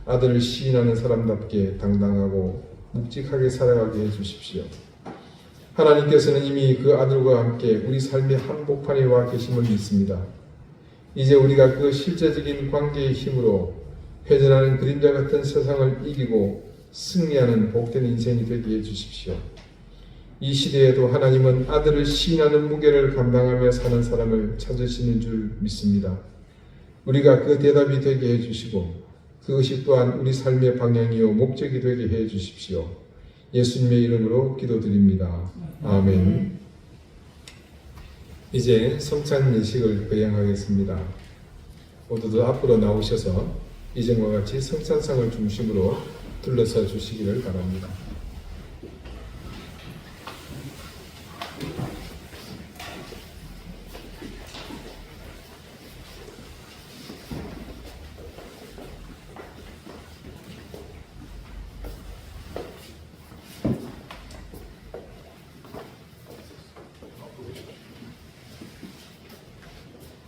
아들을 시인하는 사람답게 당당하고 묵직하게 살아가게 해주십시오. 하나님께서는 이미 그 아들과 함께 우리 삶의 한복판에 와 계심을 믿습니다. 이제 우리가 그 실제적인 관계의 힘으로 회전하는 그림자 같은 세상을 이기고 승리하는 복된 인생이 되게 해주십시오. 이 시대에도 하나님은 아들을 시인하는 무게를 감당하며 사는 사람을 찾으시는 줄 믿습니다. 우리가 그 대답이 되게 해주시고 그것이 또한 우리 삶의 방향이요 목적이 되게 해주십시오. 예수님의 이름으로 기도드립니다. 아멘. 이제 성찬 예식을 거행하겠습니다. 모두들 앞으로 나오셔서 이전과 같이 성찬상을 중심으로 둘러서 주시기를 바랍니다.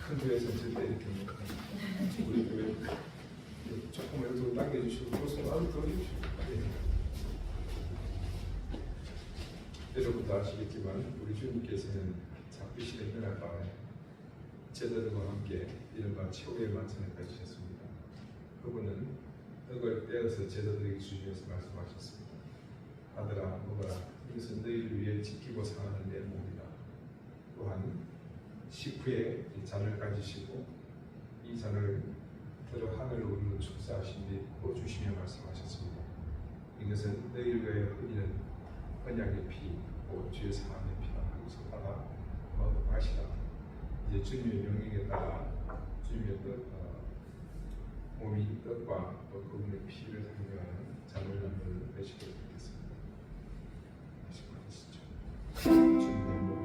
큰 교회에서 절대 이렇게 우리 교회 조금 이렇게 당겨주시고 손 아주 더 해주시고 여러분도 아시겠지만 우리 주님께서는 잡히시는 그날 밤에 제자들과 함께 이른바 최후의 만찬을 가지셨습니다. 그분은 떡을 떼어서 제자들에게 주시면서 말씀하셨습니다. 아들아 먹어라. 이것은 너희를 위해 지키고 사는 내 몸이다. 또한 식후에 이 잔을 가지시고 이 잔을 들어 하늘을 우리로 축사하신 뒤 부어주시며 말씀하셨습니다. 이것은 너희를 위하여 흘리는 언약의 피, 곧 죄 사함의 피다 하고서 받아 마시라. 이제 주님의 명령에 따라 주님의 몸이 떡과 또 그분의 피를 상징하는 잔을 나누는 배식을 드리겠습니다. 주님의 몸.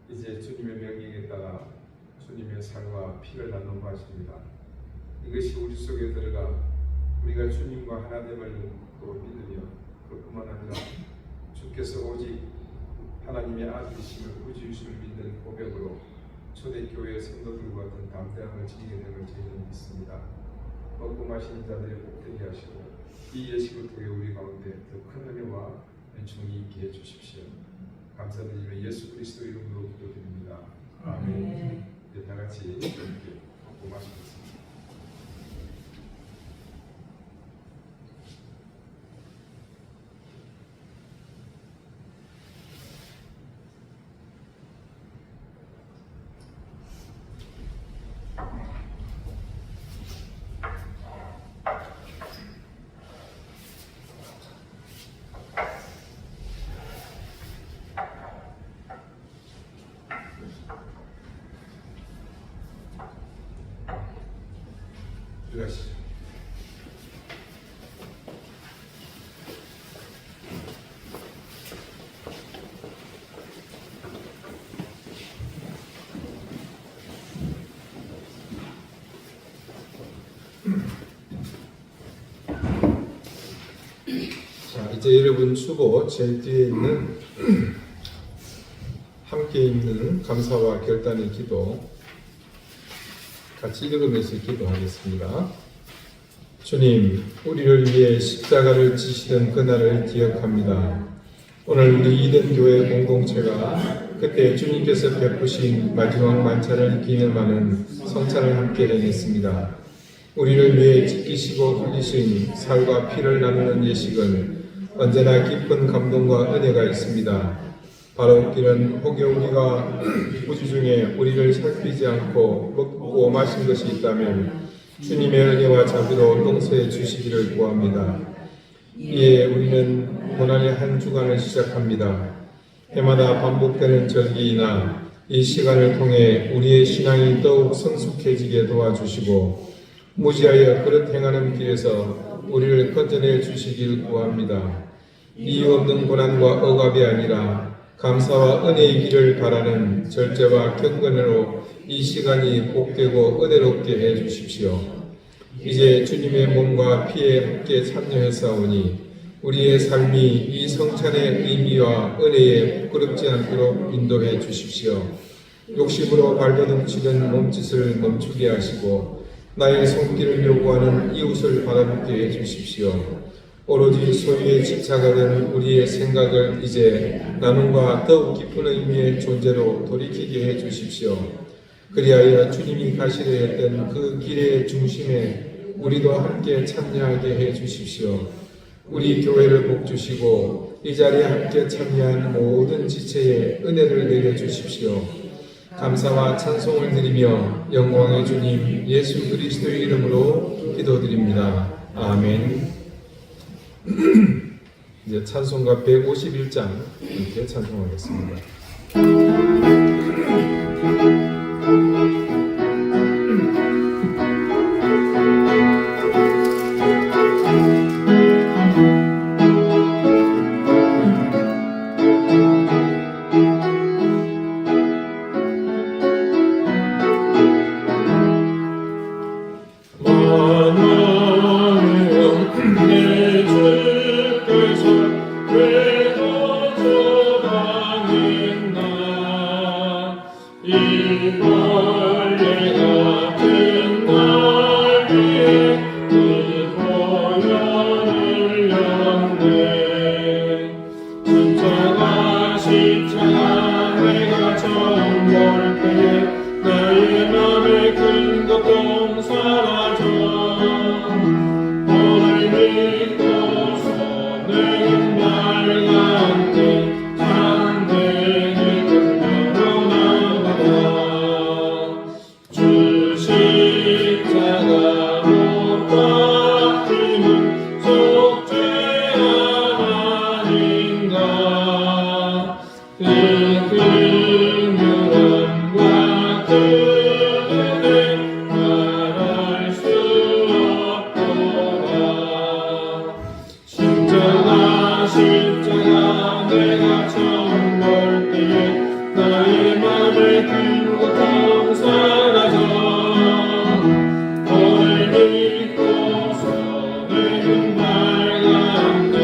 이제 주님의 명령에 따라 주님의 살과 피를 나눈 것입니다. 이것이 우리 속에 들어가 우리가 주님과 하나됨을 또 믿으며 그뿐만 아니라 주께서 오직 하나님의 아들이심을 구주이심을 믿는 고백으로 초대교회 성도들과 같은 담대함을 지니게 됨을 저희는 믿습니다. 먹고 마시는 자들의 복되게 하시고 이 예식을 통해 우리 가운데 더 큰 은혜와 은총이 있게 해주십시오. 감사드리며 예수 그리스도 이름으로 기도드립니다. 아멘. 이제 다 같이 이렇게 먹고 마시겠습니다. 들어가시죠. 자, 이제 여러분 주보 제일 뒤에 있는 함께 있는 감사와 결단의 기도 같이 읽으면서 기도하겠습니다. 주님, 우리를 위해 십자가를 지시던 그날을 기억합니다. 오늘 우리 이den교회 공동체가 그때 주님께서 베푸신 마지막 만찬을 기념하는 성찬을 함께 행했습니다. 우리를 위해 지키시고 흘리신 살과 피를 나누는 예식은 언제나 깊은 감동과 은혜가 있습니다. 바로 웃기는 혹여 우리가 우주 중에 우리를 살피지 않고 먹고 마신 것이 있다면 주님의 은혜와 자비로 용서해 주시기를 구합니다. 이에 우리는 고난의 한 주간을 시작합니다. 해마다 반복되는 절기이나 이 시간을 통해 우리의 신앙이 더욱 성숙해지게 도와주시고 무지하여 그릇 행하는 길에서 우리를 건져내 주시길 구합니다. 이유 없는 고난과 억압이 아니라 감사와 은혜의 길을 바라는 절제와 경건으로 이 시간이 복되고 은혜롭게 해주십시오. 이제 주님의 몸과 피에 함께 참여했사오니 우리의 삶이 이 성찬의 의미와 은혜에 부끄럽지 않도록 인도해 주십시오. 욕심으로 발버둥치는 몸짓을 멈추게 하시고 나의 손길을 요구하는 이웃을 바라보게 해주십시오. 오로지 소유에 집착하는 우리의 생각을 이제 나눔과 더욱 깊은 의미의 존재로 돌이키게 해주십시오. 그리하여 주님이 가시려 했던 그 길의 중심에 우리도 함께 참여하게 해주십시오. 우리 교회를 복주시고 이 자리에 함께 참여한 모든 지체에 은혜를 내려주십시오. 감사와 찬송을 드리며 영광의 주님 예수 그리스도의 이름으로 기도드립니다. 아멘. 이제 찬송가 151장 이렇게 찬송하겠습니다. 맘의 큰 고통 사라져 너를 믿고서 내는 밝았네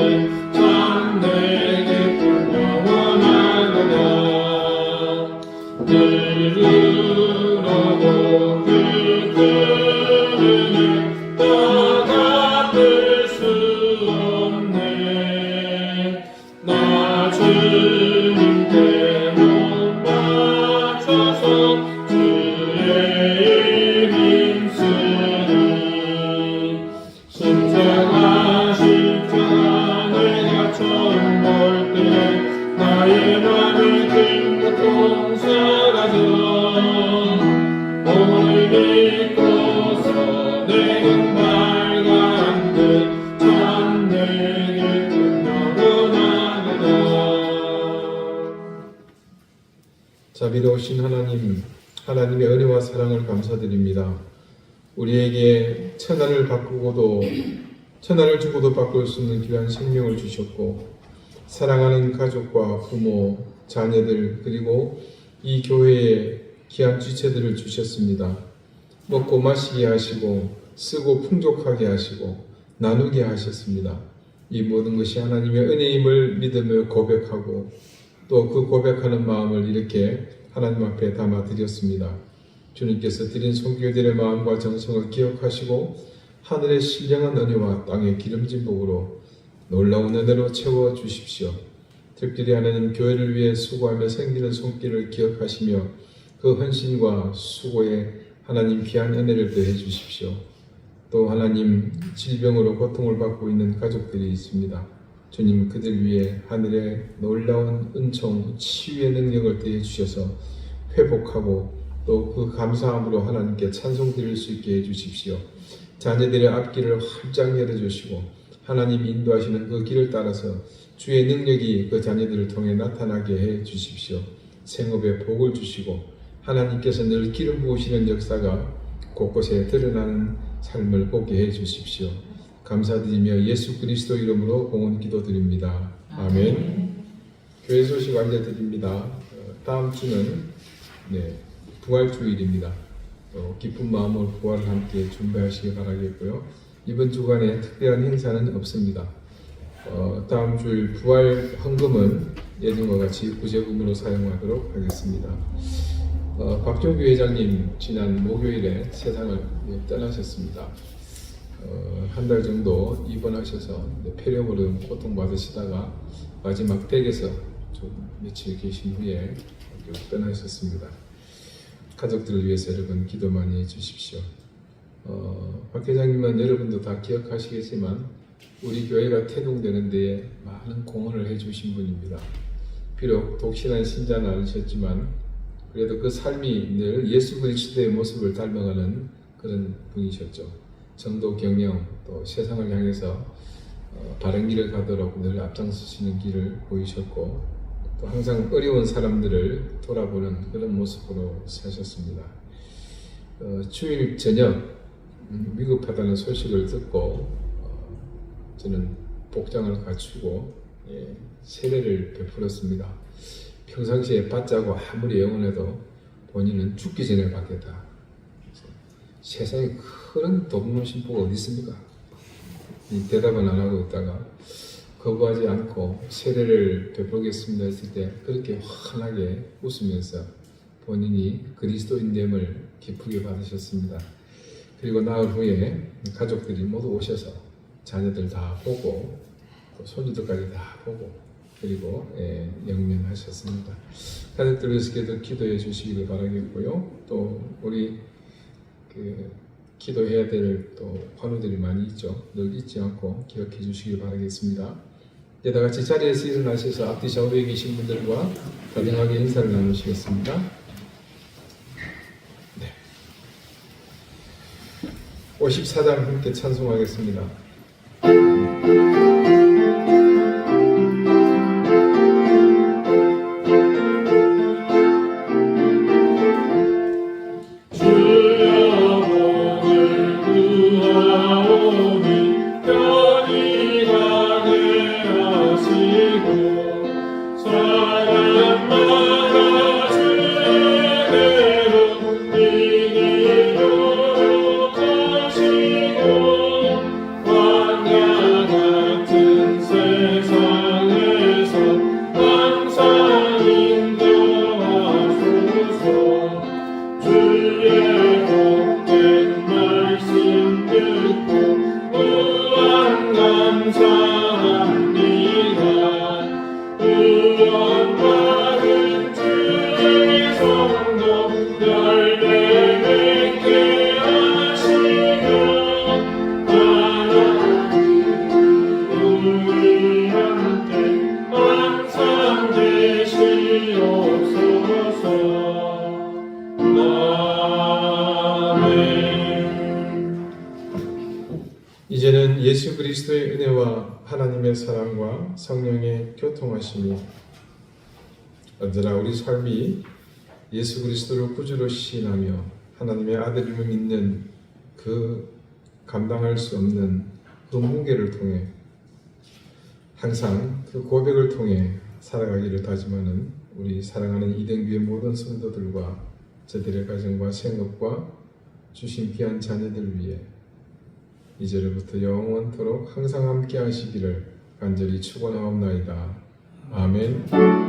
참 내게 품 영원하구나 들으라고 들으네 다 갚을 수 없네 나 주님께 몸 바쳐서 주의 힘쓰니 십자가 내가 처음 볼 때 나의 맘의 큰 고통 사라져 오늘 믿고서 내겐 밝았네 참 내게 큰 영원하구나. 자비로우신 하나님, 하나님의 은혜와 사랑을 감사드립니다. 우리에게 천하를 주고도 바꿀 수 없는 귀한 생명을 주셨고 사랑하는 가족과 부모, 자녀들 그리고 이 교회에 귀한 지체들을 주셨습니다. 먹고 마시게 하시고 쓰고 풍족하게 하시고 나누게 하셨습니다. 이 모든 것이 하나님의 은혜임을 믿으며 고백하고 또 그 고백하는 마음을 이렇게 하나님 앞에 담아 드렸습니다. 주님께서 드린 손길들의 마음과 정성을 기억하시고 하늘의 신령한 은혜와 땅의 기름진 복으로 놀라운 은혜로 채워 주십시오. 특별히 하나님 교회를 위해 수고하며 생기는 손길을 기억하시며 그 헌신과 수고에 하나님 귀한 은혜를 더해 주십시오. 또 하나님 질병으로 고통을 받고 있는 가족들이 있습니다. 주님 그들 위해 하늘의 놀라운 은총 치유의 능력을 더해 주셔서 회복하고 또 그 감사함으로 하나님께 찬송 드릴 수 있게 해주십시오. 자녀들의 앞길을 활짝 열어주시고 하나님 인도하시는 그 길을 따라서 주의 능력이 그 자녀들을 통해 나타나게 해주십시오. 생업에 복을 주시고 하나님께서 늘 기름 부으시는 역사가 곳곳에 드러나는 삶을 보게 해주십시오. 감사드리며 예수 그리스도 이름으로 공헌 기도드립니다. 아멘. 교회 소식 알려드립니다. 다음 주는 부활주일입니다. 기쁜 마음으로 부활을 함께 준비하시기 바라겠고요. 이번 주간에 특별한 행사는 없습니다. 다음 주일 부활 헌금은 예전과 같이 구제금으로 사용하도록 하겠습니다. 박종규 회장님 지난 목요일에 세상을 떠나셨습니다. 한 달 정도 입원하셔서 폐렴으로 고통받으시다가 마지막 댁에서 좀 며칠 계신 후에 떠나셨습니다. 가족들을 위해서 여러분 기도 많이 해주십시오. 박 회장님은 여러분도 다 기억하시겠지만 우리 교회가 태동되는 데에 많은 공헌을 해주신 분입니다. 비록 독실한 신자는 아니셨지만 그래도 그 삶이 늘 예수 그리스도의 모습을 닮아가는 그런 분이셨죠. 정도 경영 또 세상을 향해서 바른 길을 가도록 늘 앞장서시는 길을 보이셨고 또 항상 어려운 사람들을 돌아보는 그런 모습으로 사셨습니다. 주일 저녁 위급하다는 소식을 듣고 저는 복장을 갖추고 세례를 베풀었습니다. 평상시에 받자고 아무리 애원해도 본인은 죽기 전에 받겠다. 세상에 그런 도둑놈 신부가 어디 있습니까? 대답은 안 하고 있다가 거부하지 않고 세례를 베풀겠습니다 했을 때 그렇게 환하게 웃으면서 본인이 그리스도인됨을 기쁘게 받으셨습니다. 그리고 나흘 후에 가족들이 모두 오셔서 자녀들 다 보고 또 손주들까지 다 보고 그리고 영면하셨습니다. 가족들 위해서 기도해 주시기를 바라겠고요. 또 우리 기도해야 될 또 환우들이 많이 있죠. 늘 잊지 않고 기억해 주시기 바라겠습니다. 이제 다 같이 자리에서 일어나셔서 앞뒤 좌우에 계신 분들과 가정하게 인사를 나누시겠습니다. 네. 54장 함께 찬송하겠습니다. 사랑마다 주의 예수 그리스도의 은혜와 하나님의 사랑과 성령의 교통하심이 언제나 우리 삶이 예수 그리스도를 구주로 시인하며 하나님의 아들임을 믿는 그 감당할 수 없는 그 무게를 통해 항상 그 고백을 통해 살아가기를 다짐하는 우리 사랑하는 이den교의 모든 성도들과 저들의 가정과 생업과 주신 귀한 자녀들 위해 이제로부터 영원토록 항상 함께 하시기를 간절히 축원하옵나이다. 아멘.